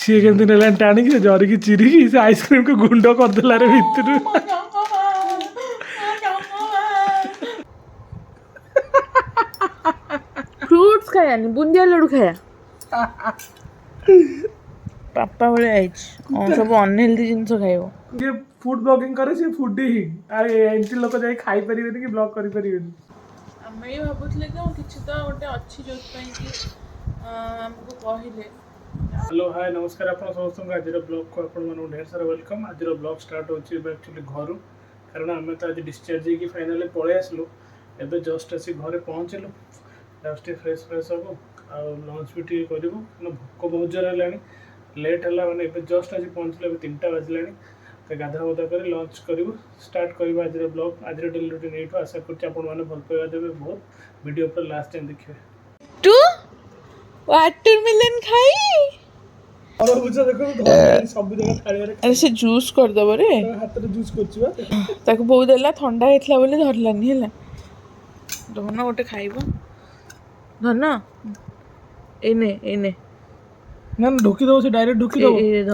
सी केमती नेला टाणिक से जरिकी चिरिकी से आइसक्रीम को गुंड करदेला रे भितर फ्रूट्स खायानी बुंदिया लड्डू खाया पापा बोले आइछ सब अनहेल्दी जिंस खाइबो ये फूड ब्लॉगिंग करे से फूडी ही अरे एंटी लोक जाई खाई परिबेनी कि ब्लॉग करि परिबेनी आमे भाबुतले कि किछि तो गोटे अच्छी जोत पई कि हमको कहिले। हेलो हाय नमस्कार आपण समस्त आज ब्लॉग को आपण मन ढेर सारा वेलकम। आज ब्लॉग स्टार्ट होची एक्चुअली घर कारण आम तो आज डिस्चार्ज होगी फाइनाली पळे आसलु एबे जस्ट आसी घरे पहुँचलु जस्ट फ्रेश फ्रेश हम आ लंच भी टी करूँ भोक बहुत जोर है लेट है मैंने जस्ट आज पहुँचल 3टा बाजिला तो गाधा गाधा कर लंच करूँ स्टार्ट कर आज ब्लॉग आज डेली रूटीन ये आशा कर भल पाइबा देवे बहुत वीडियो पर लास्ट टाइम देखिए टू वाटरमेलन खाई सब जगह थाली अरे से जूस कर दबो रे हाथ में जूस करछुआ ताको बहुत देला ठंडा हेतला बोले धरलानी हैला धन गोटे खाइबो धन एने एने ना ढोकी दो से डायरेक्ट ढोकी दो ए ध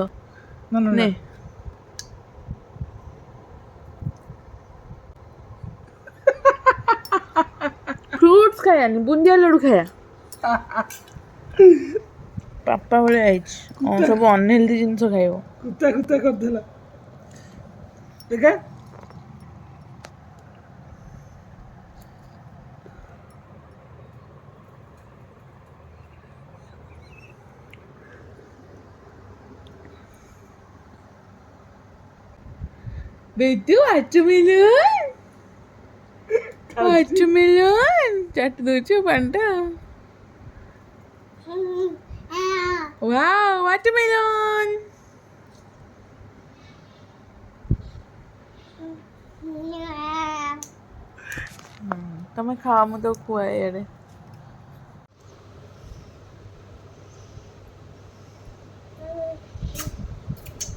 ना ना ने फ्रूट्स खाया नि बुंदिया लड्डू खाया पापा बोले आइछ सब अनहेल्दी जिंस खाइबो कुत्ता कुत्ता कर देला देखा बेटू वाटरमेलन चाट दोछु पंटा वाओ वाटरमेलन तमे खा मु तो खुआए एडे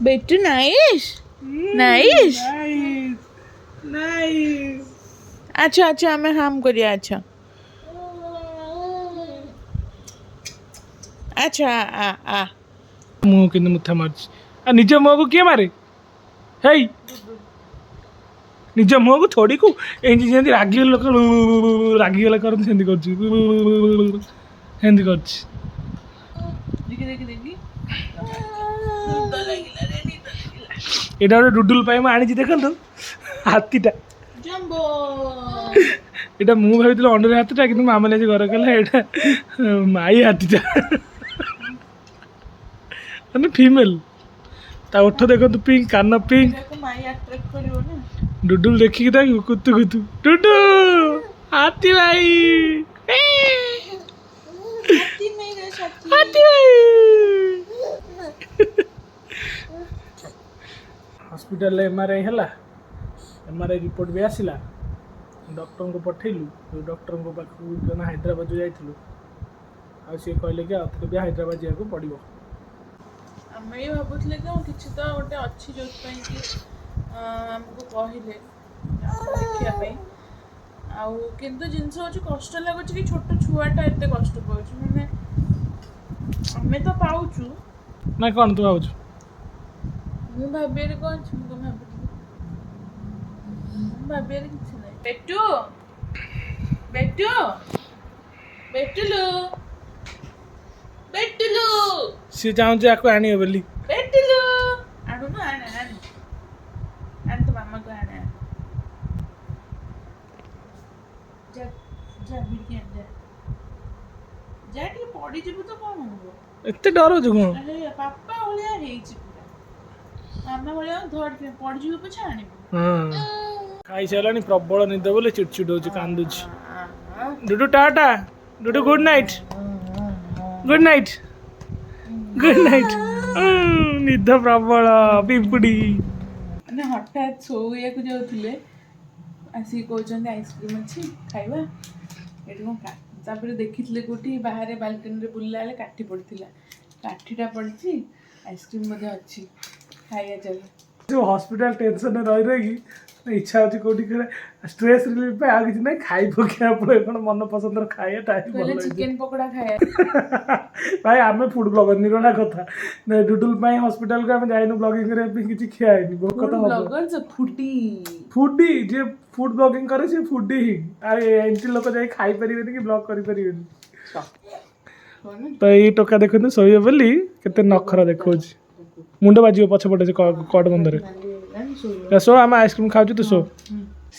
बेटू नाइस नाइस नाइस अच्छा अच्छा हमें हम करिया अच्छा अच्छा आ मुंह किन मुथा मारछ आ निज मुंह को के मारे हेई निज मुंह को थोड़ी को एंजी जेंती रागी लोक रागी वाला करन सेंदी करछ सेंदी करछ देखि देखि देखि तो लागिला रे नी तो लागिला एटा रे डुडुल पाई म आनी देखन हाथीटा जंबो এটা ମୁଁ ଭାବିଥିଲି ଅଣ୍ଡର ହାତୀଟା କିନ୍ତୁ ମାମା ଆଜି ଘର କଲା ଏଇଟା ମାଇ ହାତୀଟା ମାନେ ଫିମେଲ ତା ଓଠ ଦେଖନ୍ତୁ ପିଙ୍କ କାନ ପିଙ୍କ ମାଇ ଆଟ୍ରାକ୍ଟ କରିବ ନା ଡୁଡୁଲ ଦେଖିକି ତାକୁ କୁତୁ କୁତୁ ଡୁଡୁ ହାତୀ ଭାଇ ହାତୀ ଭାଇ ହସ୍ପିଟାଲରେ ଏମଆରଆଇ ହେଲା एमआरआई रिपोर्ट भी आसला डॉक्टर को पठेलु जो डॉक्टर को पाखु जन हैदराबाद जाइलु आ सी कहले कि आउथरे भी हैदराबाद जाको पड़िबो आमे भाबुतले कि किछि तो गोटे अच्छी जोत पई कि हमको कहिले देखिया पई आउ किंतु जिंस होची कष्ट लागुची कि छोट छुआटा एते कष्ट पाउची माने हमें तो पाउचू ना कोन तू आउछु मु भाबेरे कोन छु को भाबे भाबेरे किछि नै बेटू बेटू बेटुलू बेटुलू सी चाहू जे आको आनी बोली बेटुलू आनु न आने आने आन तो मामा को आने जा जा बिटिया जा जा कि पड़ी जिबु तो कोन होबो एते डरो छु को अरे पापा ओलिया हेइछि पूरा मामा ओलिया धर के पड़ी जिबु पछा आनिबो हां खाई चलानी प्रबल निद बोले चिड़चिड़ होची कांदुची डुडू टाटा डुडू good night good night good night निद प्रबल पिंपुड़ी ना हठात सोया को जाउथिले आसी कहउछन आइसक्रीम अछि खाइबा एठी कोन का तापर देखितले कोठी बाहर बालकनी रे बुल्ला ले काठी पड़थिला काठीटा पड़छि आइसक्रीम मध्ये अछि खाइया चल जो हॉस्पिटल टेंशन में रह रही ଇଚ୍ଛା ହେଉଛି କୋଉଠି ଖେଳେ ଷ୍ଟ୍ରେସ୍ ରିଲିଫ୍ ପାଇଁ ଆଉ କିଛି ନାହିଁ ଖାଇ ପକେଇବା ପରେ କ'ଣ ମନ ପସନ୍ଦର ଖାଇବା ଟାଇମ୍ ଭଲ ହେଇଯିବ। ଚିକେନ ପକୋଡା ଖାଇବା ଭାଇ ଆମେ ଫୁଡ୍ ବ୍ଲଗର ନିରଳା କଥା ଡୁଡୁଲ ପାଇଁ ହସ୍ପିଟାଲକୁ ଆମେ ଯାଇନୁ ବ୍ଲଗିଂ କରିବା ପାଇଁ କିଛି ଖିଆ ହେଇନି ଭୋକ ତ ହବ। ବ୍ଲଗର ଫୁଡି ଫୁଡି ଯିଏ ଫୁଡ୍ ବ୍ଲଗିଂ କରେ ସେ ଫୁଡି ହିଁ ଆଉ ଏମିତି ଲୋକ ଯାଇ ଖାଇପାରିବେନି କି ବ୍ଲଗ କରିପାରିବେନି। ତ ଏଇ ଟୋକା ଦେଖନ୍ତୁ ଶୋଇବ ବୋଲି କେତେ ନଖରା ଦେଖଉଛି ମୁଣ୍ଡ ବାଜିବ ପଛପଟେ ସେ କଟ ବନ୍ଧରେ ଶୋ ଆମେ ଆଇସ୍କ୍ରିମ୍ ଖାଉଛୁ ତୁ ଶୋ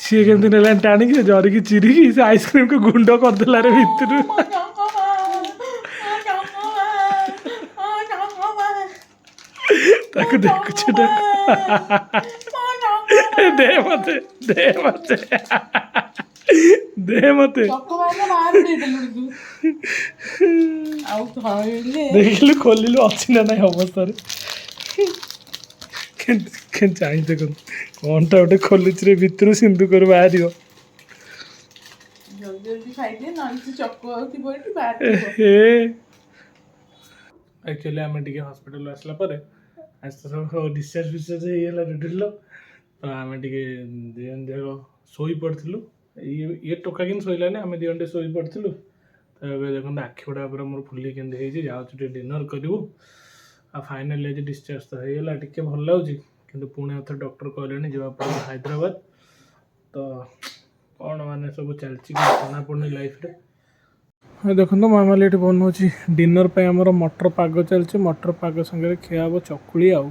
ସିଏ କେମିତି ନେଲାଣି ଟାଣିକି ଜରିକି ଚିରିକି ସେ ଆଇସ୍କ୍ରିମ୍କୁ ଗୁଣ୍ଡ କରିଦେଲା ରେ ଭିତରୁ ତାକୁ ଦେଖୁଛୁ ଦେ ମତେ ଦେ ମତେ ଦେ ମତେ ଦେଖିଲୁ ଖୋଲିଲୁ ଅଛି ନା ନାଇଁ ଅବସ୍ଥାରେ ଚାହିଁ ଦେଖନ୍ତୁ କଣଟା ଗୋଟେ ଖୋଲୁଛି ରେ ଭିତରୁ ସିନ୍ଦୁକରୁ ବାହାରିବ। ଆକ୍ଚୁଆଲି ଆମେ ଟିକେ ହସ୍ପିଟାଲରୁ ଆସିଲା ପରେ ଆସ୍ତେ ସବୁ ଡିସଚାର୍ଜ ଫିସଚାର୍ଜ ହେଇଗଲା ଡୁଡୁଲ ତ ଆମେ ଟିକେ ଦୁଇ ଜଣ ଯାକ ଶୋଇ ପଡ଼ିଥିଲୁ ଇଏ ଟୋକା କିନ୍ତୁ ଶୋଇଲାନି ଆମେ ଦୁଇ ଜଣ ଟିକେ ଶୋଇ ପଡ଼ିଥିଲୁ ତ ଏବେ ଦେଖନ୍ତୁ ଆଖି ଗୁଡ଼ା ପୁରା ମୋର ଫୁଲି କେମିତି ହେଇଛି ଯାଉଛୁ ଟିକେ ଡିନର୍ କରିବୁ ଆଉ ଫାଇନାଲି ଆଜି ଡିସଚାର୍ଜ ତ ହେଇଗଲା ଟିକେ ଭଲ ଲାଗୁଛି କିନ୍ତୁ ପୁଣି ଆଉ ଥରେ ଡକ୍ଟର କହିଲେଣି ଯିବା ପାଇଁ ହାଇଦ୍ରାବାଦ ତ କ'ଣ ମାନେ ସବୁ ଚାଲିଛି କିଛି ଜଣାପଡ଼ୁନି ଲାଇଫ୍ରେ। ଦେଖନ୍ତୁ ମାମାଲି ଏଠି ବନଉଛି ଡିନର୍ ପାଇଁ ଆମର ମଟର ପାଗ ଚାଲିଛି ମଟର ପାଗ ସାଙ୍ଗରେ ଖିଆ ହେବ ଚକୁଳି ଆଉ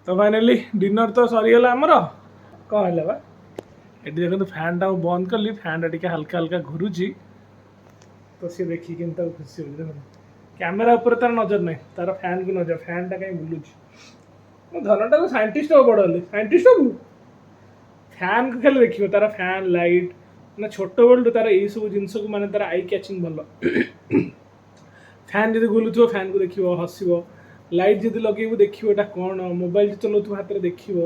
ତ ଫାଇନାଲି ଡିନର୍ ତ ସରିଗଲା ଆମର କ'ଣ ହେଲା ବା ଏଠି ଦେଖନ୍ତୁ ଫ୍ୟାନ୍ଟା ମୁଁ ବନ୍ଦ କଲି ଫ୍ୟାନ୍ଟା ଟିକେ ହାଲକା ହାଲକା ଘୁରୁଛି ତ ସିଏ ଦେଖିକି କେମିତି ତାକୁ ଖୁସି ହେଉଛି ଦେଖନ୍ତୁ କ୍ୟାମେରା ଉପରେ ତାର ନଜର ନାହିଁ ତାର ଫ୍ୟାନ୍କୁ ନଜର ଫ୍ୟାନ୍ଟା କାହିଁ ବୁଲୁଛି ମୁଁ ଧନଟାକୁ ସାଇଣ୍ଟିଷ୍ଟ ହବ ବଡ଼ ହେଲି ସାଇଣ୍ଟିଷ୍ଟ ହବୁ ଫ୍ୟାନ୍କୁ ଖାଲି ଦେଖିବ ତାର ଫ୍ୟାନ୍ ଲାଇଟ୍ ମାନେ ଛୋଟବେଳଠୁ ତାର ଏଇସବୁ ଜିନିଷକୁ ମାନେ ତାର ଆଇ କ୍ୟାଚିଂ ଭଲ ଫ୍ୟାନ୍ ଯଦି ବୁଲୁଥିବ ଫ୍ୟାନ୍କୁ ଦେଖିବ ହସିବ ଲାଇଟ୍ ଯଦି ଲଗେଇବୁ ଦେଖିବ ଏଇଟା କ'ଣ ମୋବାଇଲ ଯଦି ଚଲାଉଥିବ ହାତରେ ଦେଖିବ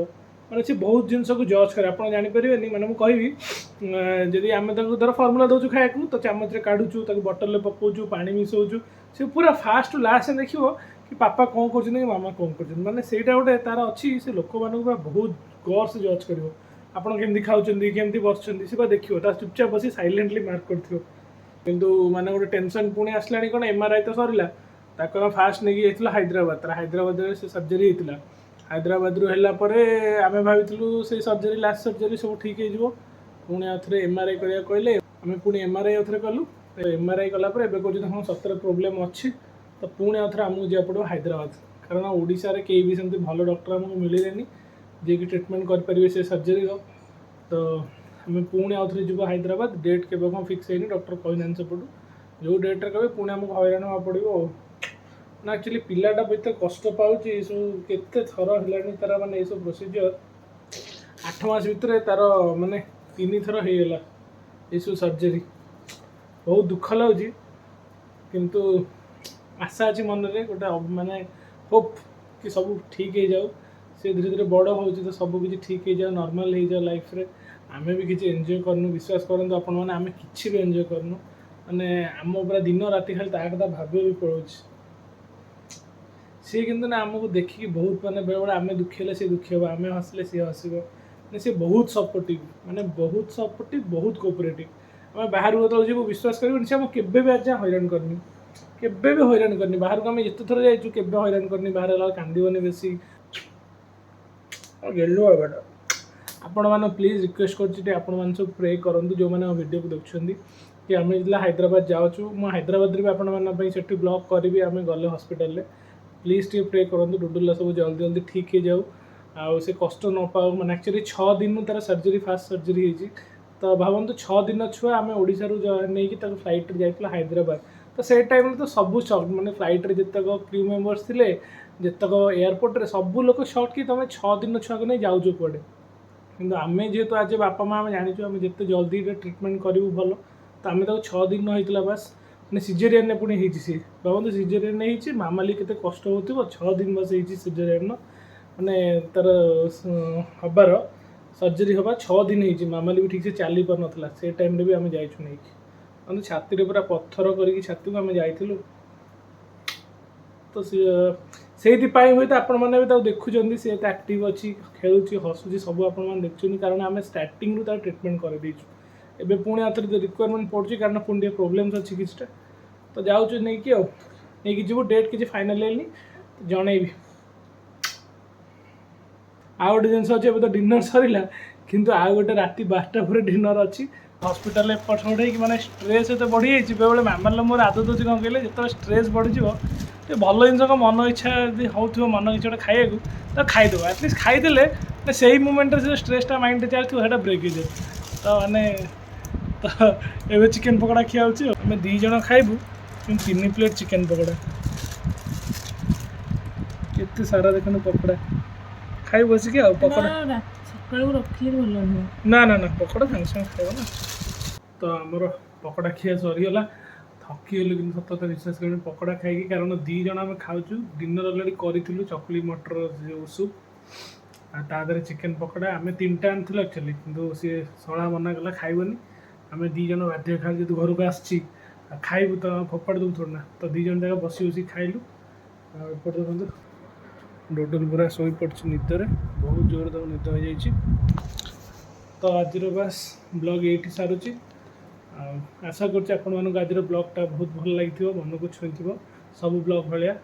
ମାନେ ସେ ବହୁତ ଜିନିଷକୁ ଜଜ୍ କରେ ଆପଣ ଜାଣିପାରିବେନି ମାନେ ମୁଁ କହିବି ଯଦି ଆମେ ତାଙ୍କୁ ଧର ଫର୍ମୁଲା ଦେଉଛୁ ଖାଇବାକୁ ତ ଚାମଚରେ କାଢ଼ୁଛୁ ତାକୁ ବଟଲରେ ପକାଉଛୁ ପାଣି ମିଶାଉଛୁ ସେ ପୁରା ଫାଷ୍ଟରୁ ଲାଷ୍ଟରେ ଦେଖିବ କି ପାପା କ'ଣ କରୁଛନ୍ତି କି ମାମା କ'ଣ କରୁଛନ୍ତି ମାନେ ସେଇଟା ଗୋଟେ ତାର ଅଛି ସେ ଲୋକମାନଙ୍କୁ ପୁରା ବହୁତ ଗର୍ସ ଜଜ୍ କରିବ ଆପଣ କେମିତି ଖାଉଛନ୍ତି କେମିତି ବସୁଛନ୍ତି ସେ ବା ଦେଖିବ ତା ଚୁପଚାପ ବସି ସାଇଲେଣ୍ଟଲି ମାର୍କ କରିଥିବ କିନ୍ତୁ ମାନେ ଗୋଟେ ଟେନସନ୍ ପୁଣି ଆସିଲାଣି କ'ଣ MRI ତ ସରିଲା ତାକୁ ଆମେ ଫାଷ୍ଟ ନେଇକି ଯାଇଥିଲୁ ହାଇଦ୍ରାବାଦ ତାର ହାଇଦ୍ରାବାଦରେ ସେ ସର୍ଜରୀ ହେଇଥିଲା ହାଇଦ୍ରାବାଦରୁ ହେଲା ପରେ ଆମେ ଭାବିଥିଲୁ ସେଇ ସର୍ଜରୀ ଲାଷ୍ଟ ସର୍ଜରୀ ସବୁ ଠିକ୍ ହେଇଯିବ ପୁଣି ଆଉ ଥରେ MRI କରିବାକୁ କହିଲେ ଆମେ ପୁଣି MRI ଆଉ ଥରେ କଲୁ MRI କଲା ପରେ ଏବେ କହୁଛନ୍ତି ହଁ ସତରେ ପ୍ରୋବ୍ଲେମ୍ ଅଛି ତ ପୁଣି ଆଉ ଥରେ ଆମକୁ ଯିବାକୁ ପଡ଼ିବ ହାଇଦ୍ରାବାଦ କାରଣ ଓଡ଼ିଶାରେ କେହି ବି ସେମିତି ଭଲ ଡକ୍ଟର ଆମକୁ ମିଳିଲେନି ଯିଏକି ଟ୍ରିଟମେଣ୍ଟ କରିପାରିବେ ସେ ସର୍ଜରୀର ତ ଆମେ ପୁଣି ଆଉ ଥରେ ଯିବୁ ହାଇଦ୍ରାବାଦ ଡେଟ୍ କେବେ କ'ଣ ଫିକ୍ସ ହେଇନି ଡକ୍ଟର କହିନାହାନ୍ତି ସେପଟୁ ଯେଉଁ ଡେଟ୍ରେ କହିବେ ପୁଣି ଆମକୁ ହଇରାଣ ହେବାକୁ ପଡ଼ିବ ଆଉ ନା ଆକ୍ଚୁଆଲି ପିଲାଟା ଏତେ କଷ୍ଟ ପାଉଛି ଏସବୁ କେତେ ଥର ହେଲାଣି ତାର ମାନେ ଏସବୁ ପ୍ରୋସିଜିଅର 8 ମାସ ଭିତରେ ତାର ମାନେ 3 ଥର ହେଇଗଲା ଏସବୁ ସର୍ଜରୀ ବହୁତ ଦୁଃଖ ଲାଗୁଛି କିନ୍ତୁ ଆଶା ଅଛି ମନରେ ଗୋଟେ ମାନେ ହୋପ୍ କି ସବୁ ଠିକ୍ ହେଇଯାଉ ସେ ଧୀରେ ଧୀରେ ବଡ଼ ହେଉଛି ତ ସବୁ କିଛି ଠିକ୍ ହେଇଯାଉ ନର୍ମାଲ୍ ହେଇଯାଉ ଲାଇଫ୍ରେ ଆମେ ବି କିଛି ଏନ୍ଜୟ କରୁନୁ ବିଶ୍ୱାସ କରନ୍ତୁ ଆପଣମାନେ ଆମେ କିଛି ବି ଏନ୍ଜୟ କରୁନୁ ମାନେ ଆମ ପୁରା ଦିନ ରାତି ଖାଲି ତା କଥା ଭାବିବା ବି ପଳାଉଛି ସିଏ କିନ୍ତୁ ନା ଆମକୁ ଦେଖିକି ବହୁତ ମାନେ ବେଳେବେଳେ ଆମେ ଦୁଃଖୀ ହେଲେ ସିଏ ଦୁଃଖୀ ହେବ ଆମେ ହସିଲେ ସିଏ ହସିବ ମାନେ ସିଏ ବହୁତ ସପୋର୍ଟିଭ୍ ମାନେ ବହୁତ ସପୋର୍ଟିଭ୍ ବହୁତ କୋଅପରେଟିଭ୍ ଆମେ ବାହାରକୁ ଯେତେବେଳେ ଯିବୁ ବିଶ୍ୱାସ କରିବୁନି ସେ ଆମକୁ କେବେ ବି ଆଜି ହଇରାଣ କରିନି କେବେ ବି ହଇରାଣ କରିନି ବାହାରକୁ ଆମେ ଯେତେ ଥର ଯାଇଛୁ କେବେ ହଇରାଣ କରିନି ବାହାରେ ହେଲା କାନ୍ଦିବନି ବେଶୀ ଗେଲୁ ବେଟା ଆପଣମାନେ ପ୍ଲିଜ୍ ରିକ୍ୱେଷ୍ଟ କରୁଛି ଟିକେ ଆପଣମାନେ ସବୁ ପ୍ରେ କରନ୍ତୁ ଯେଉଁମାନେ ଆମ ଭିଡ଼ିଓକୁ ଦେଖୁଛନ୍ତି କି ଆମେ ଯେତେବେଳେ ହାଇଦ୍ରାବାଦ ଯାଉଛୁ ମୁଁ ହାଇଦ୍ରାବାଦରେ ବି ଆପଣମାନଙ୍କ ପାଇଁ ସେଠି ବ୍ଲଗ୍ କରିବି ଆମେ ଗଲେ ହସ୍ପିଟାଲରେ ପ୍ଲିଜ୍ ଟିକେ ପ୍ରେ କରନ୍ତୁ ଡୁଡୁଲା ସବୁ ଜଲ୍ଦି ଜଲ୍ଦି ଠିକ୍ ହେଇଯାଉ ଆଉ ସେ କଷ୍ଟ ନ ପାଉ ମାନେ ଆକ୍ଚୁଆଲି 6 ଦିନରୁ ତାର ସର୍ଜରୀ ଫାଷ୍ଟ ସର୍ଜରୀ ହେଇଛି ତ ଭାବନ୍ତୁ 6 ଦିନ ଛୁଆ ଆମେ ଓଡ଼ିଶାରୁ ନେଇକି ତାକୁ ଫ୍ଲାଇଟ୍ରେ ଯାଇଥିଲୁ ହାଇଦ୍ରାବାଦ ତ ସେଇ ଟାଇମ୍ରେ ତ ସବୁ ସକ୍ ମାନେ ଫ୍ଲାଇଟ୍ରେ ଯେତେକ କ୍ରୁ ମେମ୍ବର୍ସ ଥିଲେ ଯେତେକ ଏୟାରପୋର୍ଟରେ ସବୁ ଲୋକ ସକ୍ କି ତୁମେ 6 ଦିନ ଛୁଆକୁ ନେଇ ଯାଉଛୁ କୁଆଡ଼େ କିନ୍ତୁ ଆମେ ଯେହେତୁ ଆଜି ବାପା ମାଆ ଆମେ ଜାଣିଛୁ ଆମେ ଯେତେ ଜଲ୍ଦି ଟ୍ରିଟମେଣ୍ଟ କରିବୁ ଭଲ ତ ଆମେ ତାକୁ 6 ଦିନ ହେଇଥିଲା ବାସ୍ ମାନେ ସିଜେରିଆନ୍ରେ ପୁଣି ହେଇଛି ସିଏ ଭାବନ୍ତୁ ସିଜେରିଆନ୍ରେ ହେଇଛି ମାମାଲି କେତେ କଷ୍ଟ ହେଉଥିବ 6 ଦିନ ବାସ୍ ହେଇଛି ସିଜେରିଆନ୍ର ମାନେ ତାର ହେବାର ସର୍ଜରୀ ହେବା 6 ଦିନ ହେଇଛି ମାମାଲି ବି ଠିକ୍ସେ ଚାଲି ପାରୁନଥିଲା ସେ ଟାଇମ୍ରେ ବି ଆମେ ଯାଇଛୁ ନେଇକି ମାନେ ଛାତିରେ ପୁରା ପଥର କରିକି ଛାତିକୁ ଆମେ ଯାଇଥିଲୁ ତ ସିଏ ସେଇଥିପାଇଁ ହୁଏତ ଆପଣମାନେ ବି ତାକୁ ଦେଖୁଛନ୍ତି, ସେ ଏତେ ଆକ୍ଟିଭ୍ ଅଛି, ଖେଳୁଛି, ହସୁଛି, ସବୁ ଆପଣମାନେ ଦେଖୁଛନ୍ତି, କାରଣ ଆମେ ଷ୍ଟାର୍ଟିଂରୁ ତାର ଟ୍ରିଟମେଣ୍ଟ କରିଦେଇଛୁ। ଏବେ ପୁଣି ଆଉଥରେ ରିକ୍ୱାରମେଣ୍ଟ ପଡ଼ୁଛି, କାରଣ ପୁଣି ଟିକେ ପ୍ରୋବ୍ଲେମ୍ସ ଅଛି କିଛିଟା, ତ ଯାଉଛୁ ନେଇକି ନେଇକି ଯିବୁ। ଡେଟ୍ କିଛି ଫାଇନାଲ୍ ହେଇନି, ଜଣେଇବି। ଆଉ ଗୋଟେ ଜିନିଷ ଅଛି, ଏବେ ତ ଡିନର୍ ସରିଲା, କିନ୍ତୁ ଆଉ ଗୋଟେ ରାତି 12ଟା ପରେ ଡିନର୍ ଅଛି। ହସ୍ପିଟାଲରେ ଏପଟ ସେପଟ ହେଇକି ମାନେ ଷ୍ଟ୍ରେସ୍ ଏତେ ବଢ଼ିଯାଇଛି। ବେଳେବେଳେ ମାମାର ମୋର ଆଦତ ଅଛି କ'ଣ କହିଲେ, ଯେତେବେଳେ ଷ୍ଟ୍ରେସ୍ ବଢ଼ିଯିବ, ଟିକେ ଭଲ ଜିନିଷ କ'ଣ ମନ ଇଚ୍ଛା ଯଦି ହେଉଥିବ, ମନ କିଛି ଗୋଟେ ଖାଇବାକୁ, ତ ଖାଇଦେବ। ଆଟଲିଷ୍ଟ ଖାଇଦେଲେ ସେଇ ମୁମେଣ୍ଟରେ ସେ ଷ୍ଟ୍ରେସ୍ଟା ମାଇଣ୍ଡରେ ଚାଲିଥିବ, ସେଇଟା ବ୍ରେକ୍ ହେଇଯିବ। ତ ତ ଏବେ ଚିକେନ୍ ପକୋଡ଼ା ଖିଆ ହେଉଛି। ଆମେ 2 ଜଣ ଖାଇବୁ, କିନ୍ତୁ 3 ପ୍ଲେଟ୍ ଚିକେନ୍ ପକୋଡ଼ା। କେତେ ସାରା ଦେଖନ୍ତୁ ପକୋଡ଼ା ଖାଇବୁ ବସିକି। ଆଉ ପକୋଡ଼ା ସକାଳୁ ରଖିଲେ ଭଲ ନୁହେଁ। ନା ନା ନା, ପକୋଡ଼ା ସାଙ୍ଗେ ସାଙ୍ଗେ ଖାଇବ ନା। ତ ଆମର ପକୋଡ଼ା ଖିଆ ସରିଗଲା। ଥକିଗଲୁ କିନ୍ତୁ ସତ କଥା ବିଶ୍ୱାସ କରିବେନି ପକୋଡ଼ା ଖାଇକି, କାରଣ 2 ଜଣ ଆମେ ଖାଉଛୁ। ଡିନର୍ ଅଲରେଡ଼ି କରିଥିଲୁ, ଚକୁଳି ମଟର ଯେଉଁ ସୁପ୍, ଆଉ ତା ଦେହରେ ଚିକେନ୍ ପକୋଡ଼ା। ଆମେ 3ଟା ଆଣିଥିଲୁ ଆକ୍ଚୁଆଲି, କିନ୍ତୁ ସିଏ ଶଳା ମନା କଲା ଖାଇବନି। ଆମେ 2 ଜଣ ବାଧ୍ୟ ଖାଇଲୁ, ଯେହେତୁ ଘରକୁ ଆସିଛି ଆଉ ଖାଇବୁ ତ ଫୋପାଡ଼ି ଦେବୁ ଥୋଡ଼ି ନା। ତ 2 ଜଣ ଯାକ ବସି ବସି ଖାଇଲୁ। ଆଉ ଏପଟେ ଦେଖନ୍ତୁ ଡୋଡଲ୍ ପୁରା ଶୋଇପଡ଼ିଛି ନିଦରେ, ବହୁତ ଜୋରରେ ତାକୁ ନିଦ ହେଇଯାଇଛି। ତ ଆଜିର ବାସ୍ ବ୍ଲଗ୍ ଏଇଠି ସାରୁଛି। ଆଉ ଆଶା କରୁଛି ଆପଣମାନଙ୍କୁ ଆଜିର ବ୍ଲଗ୍ଟା ବହୁତ ଭଲ ଲାଗିଥିବ, ମନକୁ ଛୁଇଁଥିବ ସବୁ ବ୍ଲଗ୍ ଭଳିଆ।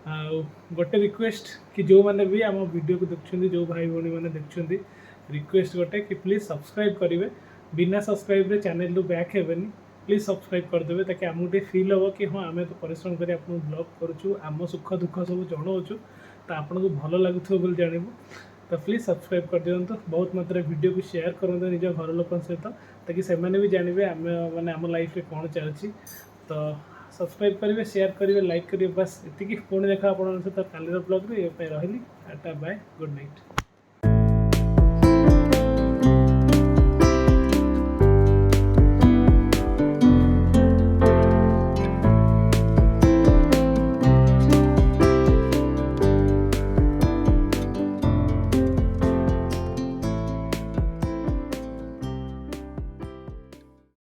ଆଉ ଗୋଟେ ରିକ୍ୱେଷ୍ଟ କି ଯେଉଁମାନେ ବି ଆମ ଭିଡ଼ିଓକୁ ଦେଖୁଛନ୍ତି, ଯେଉଁ ଭାଇ ଭଉଣୀମାନେ ଦେଖୁଛନ୍ତି, ରିକ୍ୱେଷ୍ଟ ଗୋଟେ କି ପ୍ଲିଜ୍ ସବସ୍କ୍ରାଇବ୍ କରିବେ। ବିନା ସବସ୍କ୍ରାଇବ୍ରେ ଚ୍ୟାନେଲ୍ରୁ ବ୍ୟାକ୍ ହେବେନି। ପ୍ଲିଜ୍ ସବସ୍କ୍ରାଇବ୍ କରିଦେବେ, ତାକି ଆମକୁ ଟିକେ ଫିଲ୍ ହେବ କି ହଁ ଆମେ ତ ପରିଶ୍ରମ କରି ଆପଣଙ୍କୁ ବ୍ଲଗ୍ କରୁଛୁ, ଆମ ସୁଖ ଦୁଃଖ ସବୁ ଜଣାଉଛୁ, ତ ଆପଣଙ୍କୁ ଭଲ ଲାଗୁଥିବ ବୋଲି ଜାଣିବୁ। ତ ପ୍ଲିଜ୍ ସବସ୍କ୍ରାଇବ୍ କରିଦିଅନ୍ତୁ। ବହୁତ ମାତ୍ରାରେ ଭିଡ଼ିଓକୁ ସେୟାର କରନ୍ତୁ ନିଜ ଘର ଲୋକଙ୍କ ସହିତ, ତାକି ସେମାନେ ବି ଜାଣିବେ ଆମେ ମାନେ ଆମ ଲାଇଫ୍ରେ କ'ଣ ଚାଲିଛି। ତ ସବସ୍କ୍ରାଇବ୍ କରିବେ, ସେୟାର କରିବେ, ଲାଇକ୍ କରିବେ, ବାସ୍ ଏତିକି। ପୁଣି ଦେଖା ଆପଣଙ୍କ ସହିତ କାଲିର ବ୍ଲଗ୍ରେ। ଏ ପାଇଁ ରହିଲି, ଟାଟା ବାଏ, ଗୁଡ୍ ନାଇଟ୍।